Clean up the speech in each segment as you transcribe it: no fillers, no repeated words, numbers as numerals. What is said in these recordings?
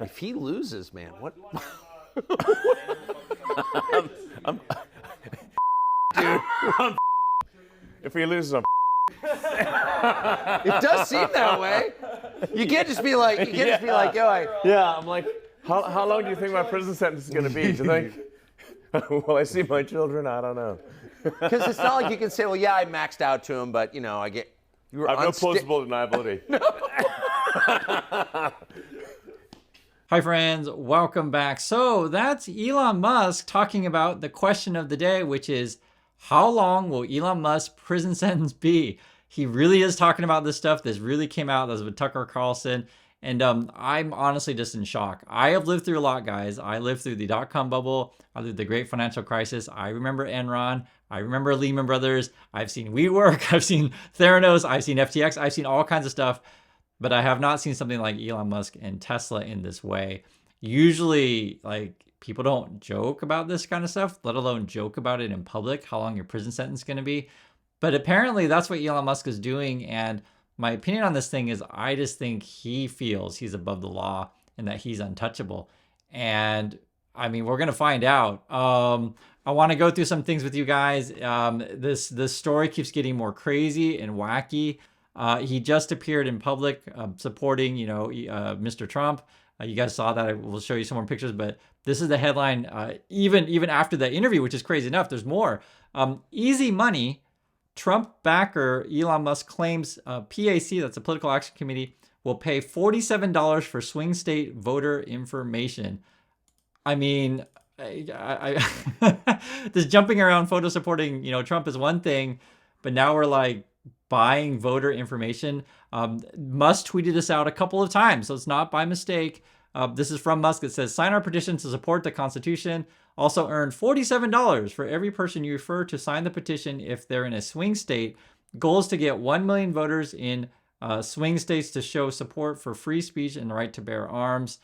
If he loses, man, what? I'm, Dude, if he loses, I'm it does seem that way. You can't just be like, yo, yeah. I'm like, how long do you think my prison sentence is going to be? Do you think? Will I see my children? I don't know. because it's not like you can say, well, yeah, I maxed out to him, but I get. You were I have no plausible deniability. Hi friends, welcome back. So that's Elon Musk talking about the question of the day, which is how long will Elon Musk's prison sentence be? He really is talking about this stuff. This really came out. That was with Tucker Carlson. And I'm honestly just in shock. I have lived through a lot, guys. I lived through the dot-com bubble. I lived the great financial crisis. I remember Enron. I remember Lehman Brothers. I've seen WeWork. I've seen Theranos. I've seen FTX. I've seen all kinds of stuff. But I have not seen something like Elon Musk and Tesla in this way. Usually, like, people don't joke about this kind of stuff, let alone joke about it in public, how long your prison sentence is going to be. But apparently that's what Elon Musk is doing. And my opinion on this thing is I just think he feels he's above the law and that he's untouchable. And I mean, we're going to find out. I want to go through some things with you guys. This story keeps getting more crazy and wacky. He just appeared in public supporting, Mr. Trump. You guys saw that. I will show you some more pictures, but this is the headline. Even after the interview, which is crazy enough, there's more. Easy money. Trump backer Elon Musk claims PAC, that's a political action committee, will pay $47 for swing state voter information. I mean, I this jumping around photo supporting, Trump is one thing, but now we're like buying voter information. Musk tweeted this out a couple of times, so it's not by mistake. This is from Musk. It says, sign our petition to support the Constitution. Also earn $47 for every person you refer to sign the petition if they're in a swing state. Goal is to get 1 million voters in swing states to show support for free speech and the right to bear arms.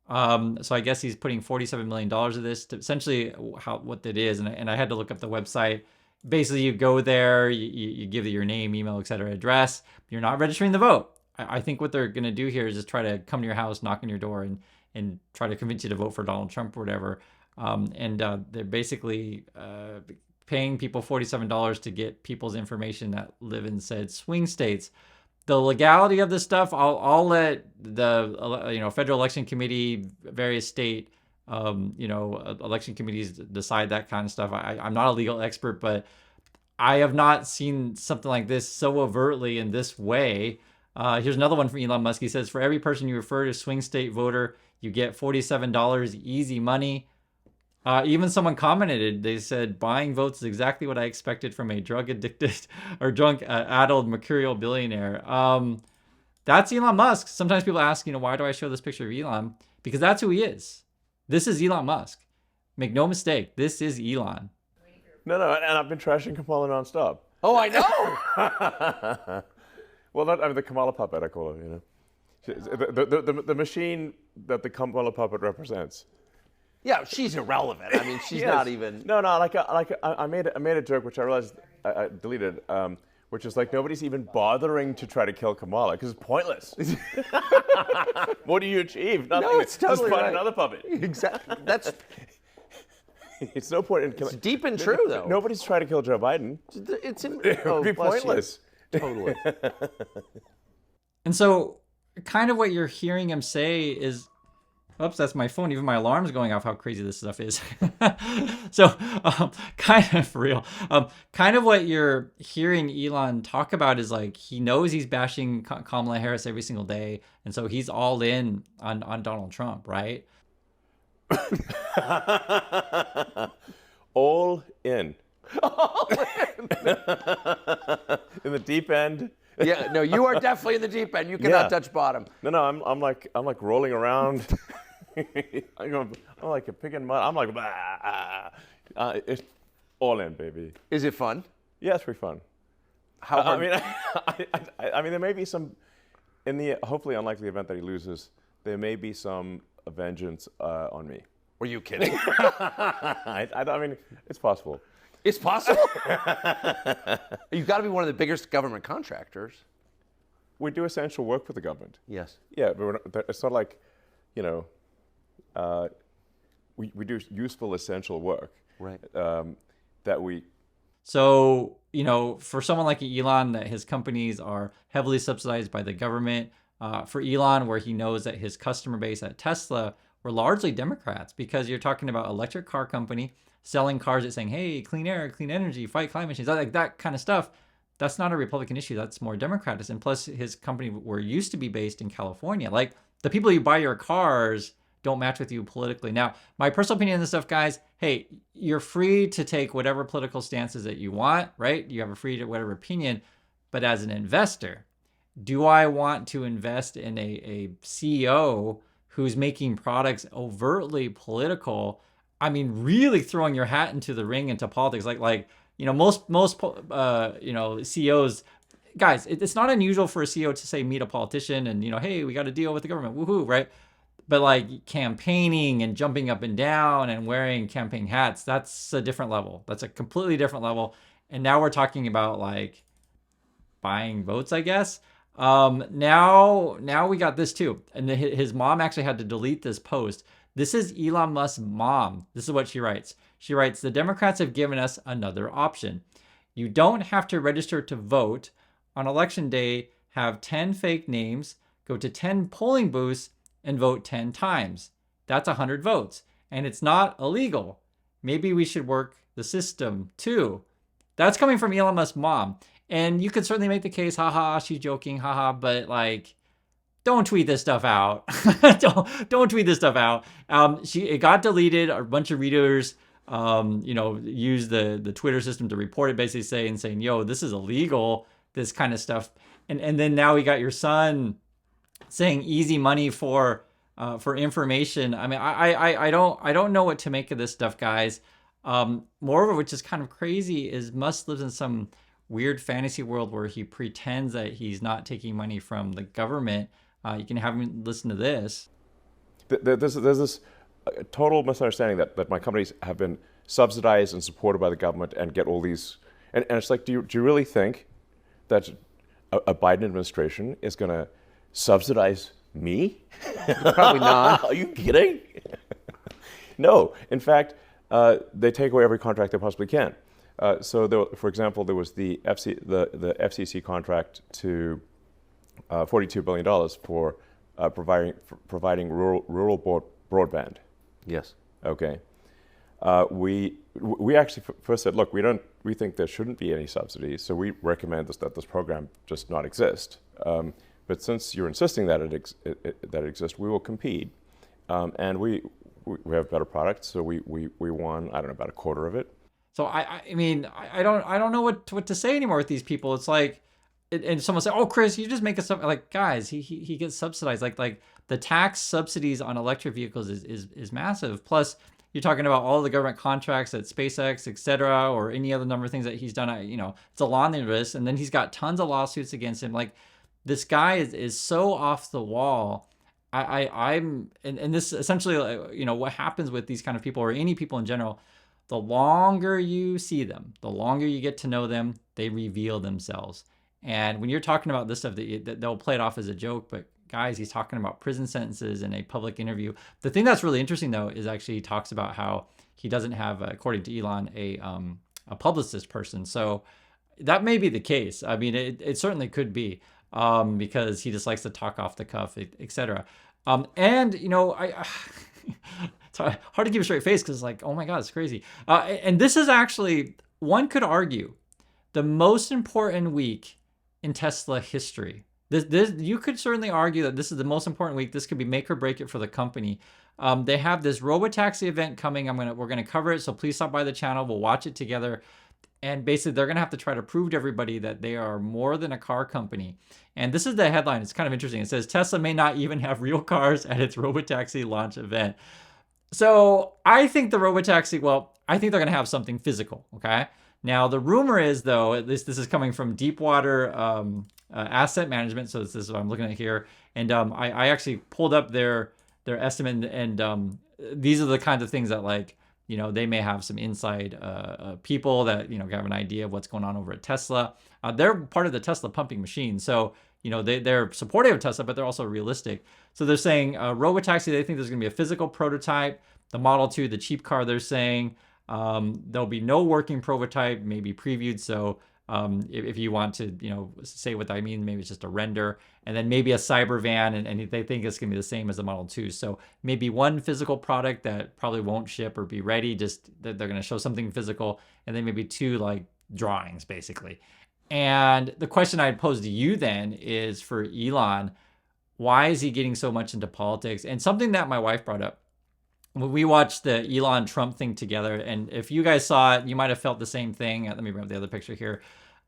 So I guess he's putting $47 million of this to essentially what it is. And I had to look up the website. Basically, you go there, you give your name, email, etc., address. You're not registering the vote. I think what they're going to do here is just try to come to your house, knock on your door, and try to convince you to vote for Donald Trump or whatever. They're basically paying people $47 to get people's information that live in said swing states. The legality of this stuff, I'll let the Federal Election Committee, various state election committees decide that kind of stuff. I'm not a legal expert, but I have not seen something like this so overtly in this way. Here's another one from Elon Musk. He says, for every person you refer to swing state voter, you get $47 easy money. Even someone commented, they said, buying votes is exactly what I expected from a drug addicted or drunk-addled mercurial billionaire. That's Elon Musk. Sometimes people ask, why do I show this picture of Elon? Because that's who he is. This is Elon Musk. Make no mistake, this is Elon. No, and I've been trashing Kamala nonstop. Oh, I know. Well, the Kamala puppet, I call her. The machine that the Kamala puppet represents. Yeah, she's irrelevant. I mean, she's not even. No. I made a joke which I realized I deleted, which is like nobody's even bothering to try to kill Kamala because it's pointless. What do you achieve? Nothing. No, it's totally just find right. another puppet. Exactly. That's It's no point in killing. it's deep and true, though. Nobody's trying to kill Joe Biden. It's in. It Oh, would be bless you. pointless. Totally. And so kind of what you're hearing him say is, oops, that's my phone. Even my alarm's going off how crazy this stuff is. So kind of for real. Kind of what you're hearing Elon talk about is like he knows he's bashing Kamala Harris every single day. And so he's all in on Donald Trump, right? All in. In the deep end. Yeah, no, you are definitely in the deep end. You cannot touch bottom. No, I'm like rolling around. I'm like a pig in mud. I'm like, it's all in, baby. Is it fun? Yeah, it's pretty fun. How hard? I mean, there may be some, in the hopefully unlikely event that he loses, there may be some vengeance on me. Were you kidding? I mean, it's possible. It's possible. You've got to be one of the biggest government contractors. We do essential work for the government. Yes. Yeah, but it's not like, you know, we do useful, essential work. Right. That we. So, for someone like Elon, that his companies are heavily subsidized by the government, for Elon, where he knows that his customer base at Tesla were largely Democrats, because you're talking about electric car company selling cars that saying, hey, clean air, clean energy, fight climate change, like that kind of stuff. That's not a Republican issue. That's more Democratic. And plus, his company were used to be based in California. Like, the people you buy your cars don't match with you politically. Now, my personal opinion on this stuff, guys, hey, you're free to take whatever political stances that you want, right? You have a free to whatever opinion. But as an investor, do I want to invest in a CEO who's making products overtly political? I mean, really throwing your hat into the ring into politics, like most CEOs, guys, it's not unusual for a CEO to say meet a politician and hey, we got to deal with the government, woohoo, right? But like campaigning and jumping up and down and wearing campaign hats, that's a different level. That's a completely different level. And now we're talking about like buying votes, I guess. Now we got this too. And his mom actually had to delete this post. This is Elon Musk's mom. This is what she writes. She writes, the Democrats have given us another option. You don't have to register to vote. On election day, have 10 fake names, go to 10 polling booths, and vote 10 times. That's 100 votes. And it's not illegal. Maybe we should work the system too. That's coming from Elon Musk's mom. And you could certainly make the case, haha, she's joking, haha, but like, don't tweet this stuff out. don't tweet this stuff out. It got deleted. A bunch of readers, used the Twitter system to report it, basically saying, yo, this is illegal, this kind of stuff. And then now we got your son saying easy money for information. I mean, I don't know what to make of this stuff, guys. Moreover, which is kind of crazy, is Musk lives in some weird fantasy world where he pretends that he's not taking money from the government. You can have him listen to this. There's this total misunderstanding that my companies have been subsidized and supported by the government and get all these. And it's like, do you really think that a Biden administration is going to subsidize me? Probably not. Are you kidding? No. In fact, they take away every contract they possibly can. So, for example, there was the FCC contract to $42 billion for providing rural broadband. Yes. Okay. We actually first said, look, we think there shouldn't be any subsidies, so we recommend that this program just not exist. But since you're insisting that it exists, we will compete, and we have better products. So we won, I don't know, about a quarter of it. So I mean, I don't know what to say anymore with these people. It's like, and someone say, oh, Chris, you just make us something. Like, guys, he gets subsidized. Like the tax subsidies on electric vehicles is massive. Plus, you're talking about all the government contracts at SpaceX, et cetera, or any other number of things that he's done. It's a laundry list, and then he's got tons of lawsuits against him. Like, this guy is so off the wall. I'm this essentially, what happens with these kind of people, or any people in general. The longer you see them, the longer you get to know them, they reveal themselves. And when you're talking about this stuff, they'll play it off as a joke, but guys, he's talking about prison sentences in a public interview. The thing that's really interesting, though, is actually he talks about how he doesn't have, according to Elon, a publicist person. So that may be the case. I mean, it certainly could be, because he just likes to talk off the cuff, et cetera. It's hard to keep a straight face because it's like, oh my God, it's crazy. And this is actually, one could argue, the most important week in Tesla history. This you could certainly argue that this is the most important week. This could be make or break it for the company. They have this robotaxi event coming. We're gonna cover it, so please stop by the channel. We'll watch it together. And basically, they're gonna have to try to prove to everybody that they are more than a car company. And this is the headline. It's kind of interesting. It says Tesla may not even have real cars at its robotaxi launch event. So I think the robotaxi, I think they're going to have something physical, okay? Now, the rumor is, though, this is coming from Deepwater Asset Management, so this is what I'm looking at here. And I actually pulled up their estimate, and these are the kinds of things that, like, they may have some inside people that, have an idea of what's going on over at Tesla. They're part of the Tesla pumping machine. So, they're supportive of Tesla, but they're also realistic. So they're saying robotaxi, they think there's going to be a physical prototype. The Model 2, the cheap car, they're saying there'll be no working prototype, maybe previewed. So if you want to, say what I mean, maybe it's just a render, and then maybe a cyber van, and they think it's going to be the same as the Model 2. So maybe one physical product that probably won't ship or be ready, just that they're going to show something physical, and then maybe two like drawings basically. And the question I'd pose to you then is for Elon, why is he getting so much into politics? And something that my wife brought up, when we watched the Elon Trump thing together, and if you guys saw it, you might have felt the same thing. Let me bring up the other picture here.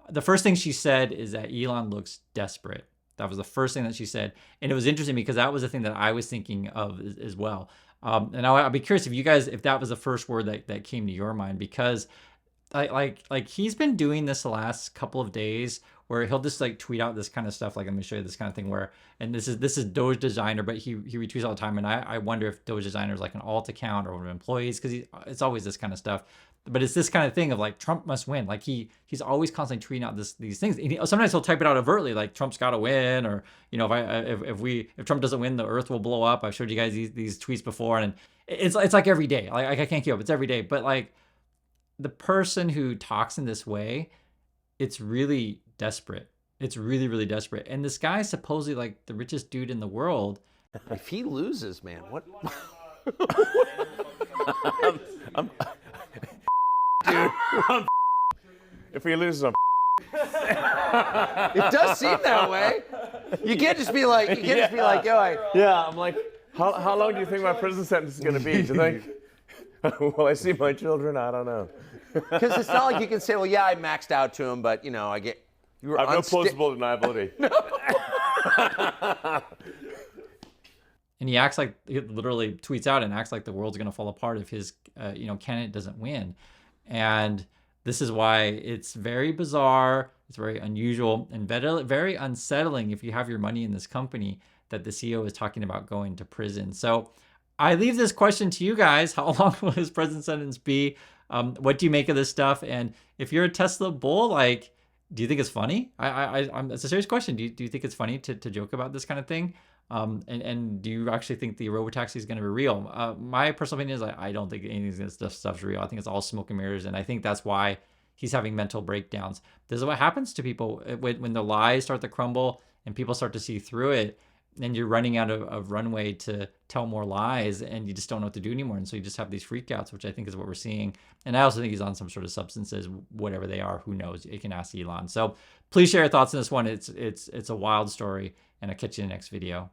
The first thing she said is that Elon looks desperate. That was the first thing that she said. And it was interesting because that was the thing that I was thinking of as well. And I'll be curious if that was the first word that came to your mind, because like he's been doing this the last couple of days where he'll just like tweet out this kind of stuff. Like, let me show you this kind of thing where, and this is Doge Designer, but he retweets all the time. And I wonder if Doge Designer is like an alt account or employees, because it's always this kind of stuff. But it's this kind of thing of like, Trump must win. Like he's always constantly tweeting out these things. And sometimes he'll type it out overtly, like Trump's got to win, or if Trump doesn't win, the earth will blow up. I've showed you guys these tweets before, and it's like every day. Like I can't keep up. It's every day. But like the person who talks in this way, it's really desperate. It's really, really desperate. And this guy is supposedly like the richest dude in the world. If he loses, man, what? Dude, if he loses, I'm It does seem that way. You can't just be like, yo, yeah, I'm like, how long do you think my prison sentence is going to be? Do you think, will I see my children? I don't know. because it's not like you can say, well, yeah, I maxed out to him, but I get. You were I have no plausible deniability. And he acts like, he literally tweets out and acts like the world's going to fall apart if his, candidate doesn't win. And this is why it's very bizarre, it's very unusual, and very unsettling if you have your money in this company that the CEO is talking about going to prison. So I leave this question to you guys. How long will his prison sentence be? What do you make of this stuff? And if you're a Tesla bull, like, do you think it's funny? It's a serious question. Do you think it's funny to joke about this kind of thing? And do you actually think the robotaxi is going to be real? My personal opinion is I don't think any of this stuff's real. I think it's all smoke and mirrors, and I think that's why he's having mental breakdowns. This is what happens to people when the lies start to crumble and people start to see through it, and you're running out of runway to tell more lies, and you just don't know what to do anymore. And so you just have these freakouts, which I think is what we're seeing. And I also think he's on some sort of substances, whatever they are. Who knows? You can ask Elon. So please share your thoughts on this one. It's a wild story, and I'll catch you in the next video.